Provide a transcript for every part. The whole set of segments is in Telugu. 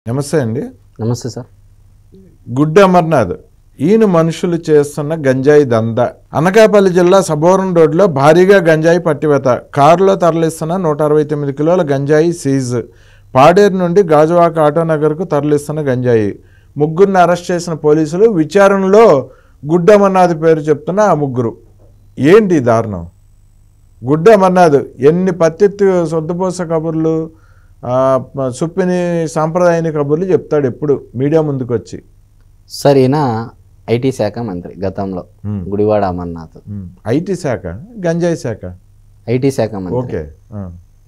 నమస్తే అండి. నమస్తే సార్. గుడ్డి అమర్నాథ్ ఈయన మనుషులు చేస్తున్న గంజాయి దందా. అనకాపల్లి జిల్లా సబోరం రోడ్లో భారీగా గంజాయి పట్టివేత. కారులో తరలిస్తున్న 169 కిలోల గంజాయి సీజ్. పాడేరు నుండి గాజువాక ఆటోనగర్కు తరలిస్తున్న గంజాయి. ముగ్గురిని అరెస్ట్ చేసిన పోలీసులు. విచారణలో గుడ్డి అమర్నాథ్ పేరు చెప్తున్న ఆ ముగ్గురు. ఏంటి దారుణం? గుడ్డి అమర్నాథ్ ఎన్ని పత్తిత్తు సొద్దుపోస కబుర్లు, సుప్పిని సాంప్రదాయాన్ని కబుర్లు చెప్తాడు ఎప్పుడు మీడియా ముందుకు వచ్చి. సార్ ఈయన ఐటీ శాఖ మంత్రి గతంలో, గుడివాడ అమర్నాథ్. ఐటీ శాఖ, గంజాయి శాఖ, ఐటీ శాఖ మంత్రి, ఓకే,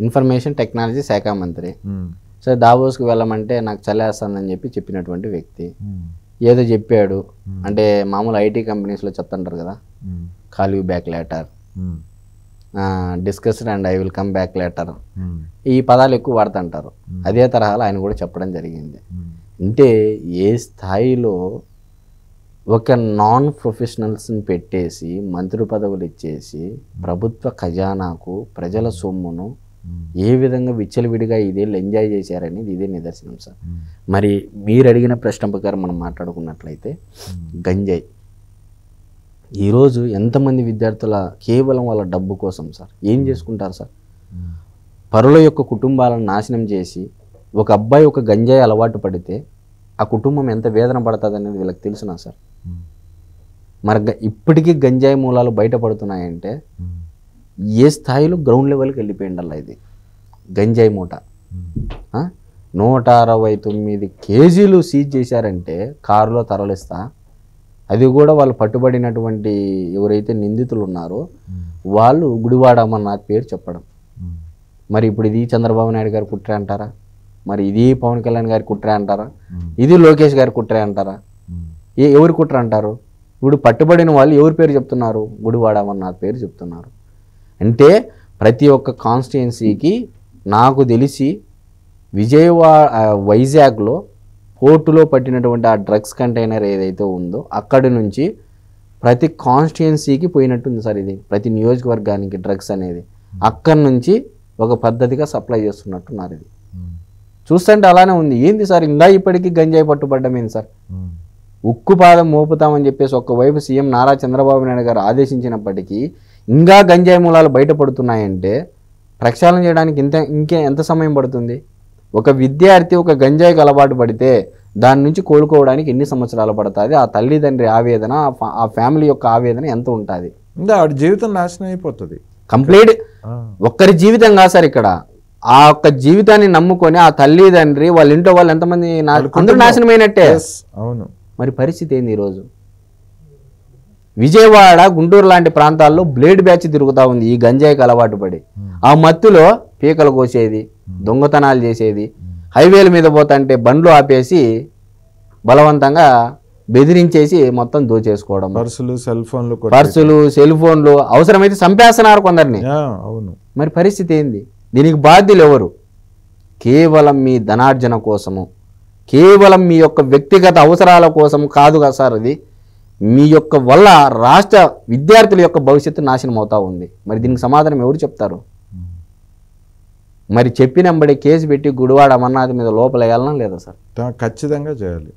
ఇన్ఫర్మేషన్ టెక్నాలజీ శాఖ మంత్రి. సార్ దావోస్కి వెళ్ళమంటే నాకు చల్లేస్తుందని చెప్పినటువంటి వ్యక్తి ఏదో చెప్పాడు. అంటే మామూలు ఐటీ కంపెనీస్లో చెప్తుంటారు కదా, call you back later, discussed and I will come back later, ఈ పదాలు ఎక్కువ వాడుతుంటారు. అదే తరహాలో ఆయన కూడా చెప్పడం జరిగింది. అంటే ఏ స్థాయిలో ఒక నాన్ ప్రొఫెషనల్స్ని పెట్టేసి మంత్రి పదవులు ఇచ్చేసి ప్రభుత్వ ఖజానాకు ప్రజల సొమ్మును ఏ విధంగా విచ్చలవిడిగా ఇదేళ్ళు ఎంజాయ్ చేశారనేది ఇదే నిదర్శనం సార్. మరి మీరు అడిగిన ప్రశ్న ప్రకారం మనం మాట్లాడుకున్నట్లయితే గంజాయి ఈరోజు ఎంతమంది విద్యార్థుల కేవలం వాళ్ళ డబ్బు కోసం సార్ ఏం చేసుకుంటారు సార్? పరుల యొక్క కుటుంబాలను నాశనం చేసి ఒక అబ్బాయి ఒక గంజాయి అలవాటు పడితే ఆ కుటుంబం ఎంత వేదన పడుతుంది అనేది వీళ్ళకి తెలుసునా సార్? మరి ఇప్పటికీ గంజాయి మూలాలు బయటపడుతున్నాయంటే ఏ స్థాయిలో గ్రౌండ్ లెవెల్కి వెళ్ళిపోయిండల్లా ఇది గంజాయి మూట. 169 కేజీలు సీజ్ చేశారంటే కారులో తరలిస్తా. అది కూడా వాళ్ళు పట్టుబడినటువంటి ఎవరైతే నిందితులు ఉన్నారో వాళ్ళు గుడివాడ అమర్నాథ్ పేరు చెప్పడం. మరి ఇప్పుడు ఇది చంద్రబాబు నాయుడు గారి కుట్రే అంటారా? మరి ఇది పవన్ కళ్యాణ్ గారి కుట్రే అంటారా? ఇది లోకేష్ గారి కుట్రే అంటారా? ఎవరి కుట్ర అంటారు? ఇప్పుడు పట్టుబడిన వాళ్ళు ఎవరి పేరు చెప్తున్నారు? గుడివాడ అమర్నాథ్ పేరు చెప్తున్నారు. అంటే ప్రతి ఒక్క కాన్స్టిట్యుయెన్సీకి నాకు తెలిసి వైజాగ్లో పోర్టులో పట్టినటువంటి ఆ డ్రగ్స్ కంటైనర్ ఏదైతే ఉందో అక్కడి నుంచి ప్రతి కాన్స్టిట్యుయెన్సీకి పోయినట్టుంది సార్. ఇది ప్రతి నియోజకవర్గానికి డ్రగ్స్ అనేది అక్కడి నుంచి ఒక పద్ధతిగా సప్లై చేస్తున్నట్టున్నారు. ఇది చూస్తుంటే అలానే ఉంది. ఏంది సార్ ఇంకా ఇప్పటికీ గంజాయి పట్టుబడ్డం ఏంది సార్? ఉక్కు పాదం మోపుతామని చెప్పేసి ఒకవైపు సీఎం నారా చంద్రబాబు నాయుడు గారు ఆదేశించినప్పటికీ ఇంకా గంజాయి మూలాలు బయటపడుతున్నాయంటే ప్రక్షాళన చేయడానికి ఎంత సమయం పడుతుంది? ఒక విద్యార్థి ఒక గంజాయికి అలవాటు పడితే దాని నుంచి కోలుకోవడానికి ఎన్ని సంవత్సరాలు పడుతుంది? ఆ తల్లిదండ్రి ఆవేదన, ఆ ఫ్యామిలీ యొక్క ఆవేదన ఎంత ఉంటుంది? ఆవిడ జీవితం నాశనం అయిపోతుంది కంప్లీట్. ఒక్కరి జీవితం కాదు సార్ ఇక్కడ, ఆ ఒక్క జీవితాన్ని నమ్ముకొని ఆ తల్లిదండ్రి వాళ్ళ ఇంట్లో వాళ్ళు ఎంతమంది అందరూ నాశనమైనట్టే. అవును. మరి పరిస్థితి ఏంది ఈరోజు? విజయవాడ, గుంటూరు లాంటి ప్రాంతాల్లో బ్లేడ్ బ్యాచ్ తిరుగుతూ ఉంది ఈ గంజాయికి అలవాటు పడి. ఆ మత్తులో పీకలు కోసేది, దొంగతనాలు చేసేది, హైవేల మీద పోతుంటే బండ్లు ఆపేసి బలవంతంగా బెదిరించేసి మొత్తం దోచేసుకోవడం, పర్సులు సెల్ ఫోన్లు అవసరమైతే చంపేస్తున్నారు కొందరిని. అవును. మరి పరిస్థితి ఏంది? దీనికి బాధ్యులు ఎవరు? కేవలం మీ ధనార్జన కోసము, కేవలం మీ యొక్క వ్యక్తిగత అవసరాల కోసం కాదు కదా సార్. అది మీ యొక్క వల్ల రాష్ట్ర విద్యార్థుల యొక్క భవిష్యత్తు నాశనం అవుతా ఉంది. మరి దీనికి సమాధానం ఎవరు చెప్తారు? మరి చెప్పినంబడి కేసు పెట్టి గుడివాడ అమర్నాథ్ మీద లోపల వేయాలన్నా లేదా సార్? ఖచ్చితంగా చేయాలి.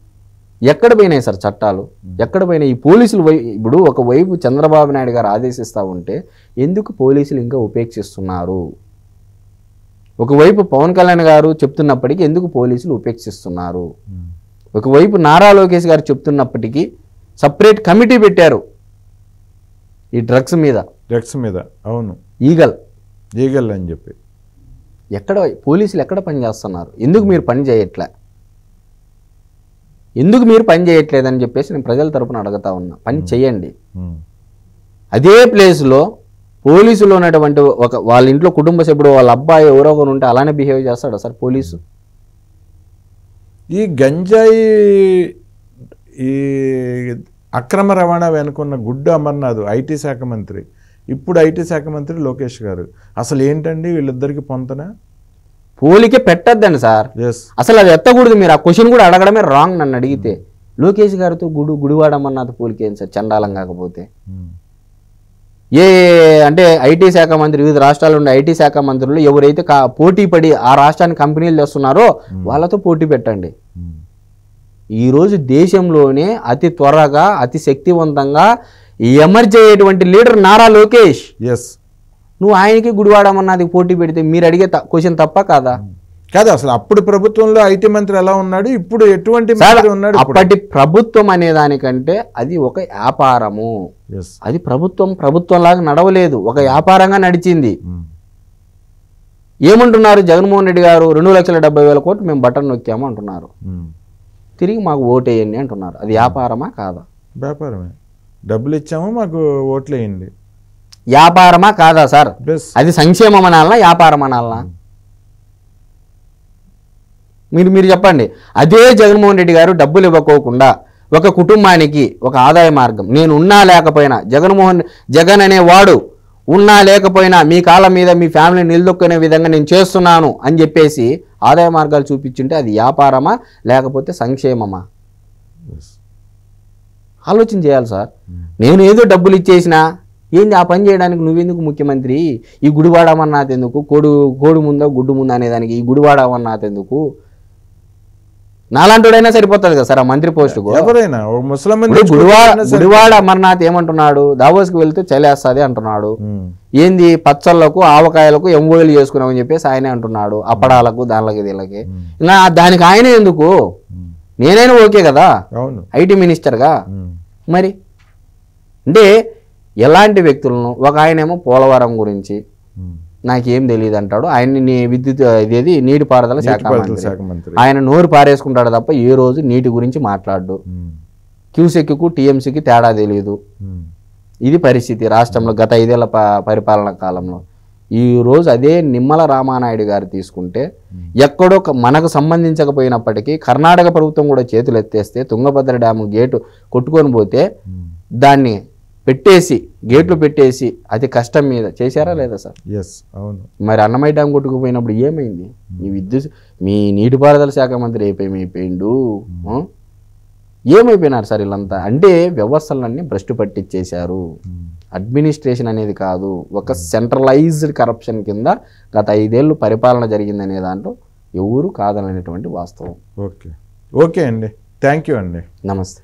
ఎక్కడ పోయినాయి సార్ చట్టాలు? ఎక్కడ పోయినాయి ఈ పోలీసులు? ఇప్పుడు ఒకవైపు చంద్రబాబు నాయుడు గారు ఆదేశిస్తూ ఉంటే ఎందుకు పోలీసులు ఇంకా ఉపేక్షిస్తున్నారు? ఒకవైపు పవన్ కళ్యాణ్ గారు చెప్తున్నప్పటికీ ఎందుకు పోలీసులు ఉపేక్షిస్తున్నారు? ఒకవైపు నారా లోకేష్ గారు చెప్తున్నప్పటికీ సపరేట్ కమిటీ పెట్టారు ఈ డ్రగ్స్ మీద. అవును. ఈగల్ అని చెప్పి ఎక్కడ పోలీసులు ఎక్కడ పని చేస్తున్నారు? ఎందుకు మీరు పని చేయట్లే? ఎందుకు మీరు పని చేయట్లేదని చెప్పేసి నేను ప్రజల తరపున అడుగుతా ఉన్నా. పని చేయండి. అదే ప్లేస్లో పోలీసులు ఉన్నటువంటి వాళ్ళ ఇంట్లో కుటుంబ సభ్యుడు, వాళ్ళ అబ్బాయి ఎవరో ఒకరు ఉంటే అలానే బిహేవ్ చేస్తాడా సార్ పోలీసు? ఈ గంజాయి ఈ అక్రమ రవాణా వెనుకున్న గుడ్డి అమర్నాథ్ ఐటీ శాఖ మంత్రి, ఇప్పుడు ఐటీ శాఖ మంత్రి లోకేష్ గారు. అసలు ఏంటండి వీళ్ళిద్దరికి పొంతన? పోలికే పెట్టద్దండి సార్. అసలు అది ఎత్తకూడదు. మీరు ఆ క్వశ్చన్ కూడా అడగడమే రాంగ్. నన్ను అడిగితే లోకేష్ గారితో గుడివాడ అమర్నాథ్ పోలికే సార్ చండాలం కాకపోతే. అంటే ఐటీ శాఖ మంత్రి, వివిధ రాష్ట్రాల్లో ఉండే ఐటీ శాఖ మంత్రులు ఎవరైతే పోటీ పడి ఆ రాష్ట్రానికి కంపెనీలు తెస్తున్నారో వాళ్ళతో పోటీ పెట్టండి. ఈరోజు దేశంలోనే అతి త్వరగా అతి శక్తివంతంగా ఎమర్జ్ అయ్యేటువంటి లీడర్ నారా లోకేష్. ఎస్, నువ్వు ఆయనకి గుడివాడమన్నది పోటీ పెడితే మీరు అడిగే క్వశ్చన్ తప్ప కాదా? కాదు, అసలు అప్పుడు ప్రభుత్వంలో ఐటీ మంత్రి ఎలా ఉన్నాడు, ఇప్పుడు ఎటువంటి మంత్రి ఉన్నాడు? అప్పటి ప్రభుత్వం అనే దానికంటే అది ఒక వ్యాపారము. అది ప్రభుత్వంలాగా నడవలేదు, ఒక వ్యాపారంగా నడిచింది. ఏమంటున్నారు జగన్మోహన్ రెడ్డి గారు? 2,70,000 కోట్లు మేము బటన్ నొక్కాము అంటున్నారు. తిరిగి మాకు ఓటేయండి అంటున్నారు. అది వ్యాపారమా కాదా? వ్యాపారమే. డబ్బులు ఇచ్చాము, మాకు ఓట్లు వేయండి. వ్యాపారమా కాదా సార్? అది సంక్షేమం అనాలనా వ్యాపారం అనాలనా? మీరు చెప్పండి. అదే జగన్మోహన్ రెడ్డి గారు డబ్బులు ఇవ్వకోకుండా ఒక కుటుంబానికి ఒక ఆదాయ మార్గం, నేను ఉన్నా లేకపోయినా జగన్ అనేవాడు ఉన్నా లేకపోయినా మీ కాళ్ళ మీద మీ ఫ్యామిలీని నిలదొక్కునే విధంగా నేను చేస్తున్నాను అని చెప్పేసి ఆదాయ మార్గాలు చూపించుంటే అది వ్యాపారమా లేకపోతే సంక్షేమమా? ఆలోచన చేయాలి సార్. నేను ఏదో డబ్బులు ఇచ్చేసినా ఏంది ఆ పని చేయడానికి నువ్వెందుకు ముఖ్యమంత్రి? ఈ గుడివాడమన్నాత ఎందుకు? కోడి ముందా గుడ్డు ముందా అనేదానికి ఈ గుడివాడమన్నాత ఎందుకు? నాలాంటిడైనా సరిపోతుంది కదా సార్ ఆ మంత్రి పోస్టుకు. ఎవరైనా గుడివాడ అమర్నాథ్ ఏమంటున్నాడు? దావోస్కి వెళ్తే చలేస్తుంది అంటున్నాడు. ఏంది పచ్చళ్ళకు ఆవకాయలకు ఎంఓఎలు చేసుకున్నామని చెప్పేసి ఆయనే అంటున్నాడు. అప్పడాలకు దానికి దీనికి. ఇంకా దానికి ఆయనే ఎందుకు? నేనైనా ఓకే కదా ఐటీ మినిస్టర్గా. మరి అంటే ఎలాంటి వ్యక్తులను, ఒక ఆయనేమో పోలవరం గురించి నాకేం తెలియదు అంటాడు. ఆయన్ని విద్యుత్ ఇదేది నీటిపారుదల శాఖ మంత్రి. ఆయన నోరు పారేసుకుంటాడు తప్ప ఏ రోజు నీటి గురించి మాట్లాడు. క్యూసెక్కు టీఎంసీకి తేడా తెలియదు. ఇది పరిస్థితి రాష్ట్రంలో గత 5 ఏళ్ల పరిపాలన కాలంలో. ఈ రోజు అదే నిమ్మల రామానాయుడు గారు తీసుకుంటే ఎక్కడో మనకు సంబంధించకపోయినప్పటికీ కర్ణాటక ప్రభుత్వం కూడా చేతులు ఎత్తేస్తే తుంగభద్ర డ్యాము గేటు కొట్టుకొని పోతే దాన్ని గేట్లు పెట్టేసి అతి కష్టం మీద చేశారా లేదా సార్? అవును. మరి అన్నమయ్య డ్యామ్ కొట్టుకుపోయినప్పుడు ఏమైంది? మీ నీటిపారుదల శాఖ మంత్రి అయిపోయిండు. ఏమైపోయినారు సార్ వీళ్ళంతా? అంటే వ్యవస్థలన్నీ భ్రష్టు పట్టించేశారు. అడ్మినిస్ట్రేషన్ అనేది కాదు, ఒక సెంట్రలైజ్డ్ కరప్షన్ కింద గత 5 ఏళ్ళు పరిపాలన జరిగిందనే దాంట్లో ఎవరు కాదనేటువంటి వాస్తవం. ఓకే అండి, థ్యాంక్ యూ అండి. నమస్తే.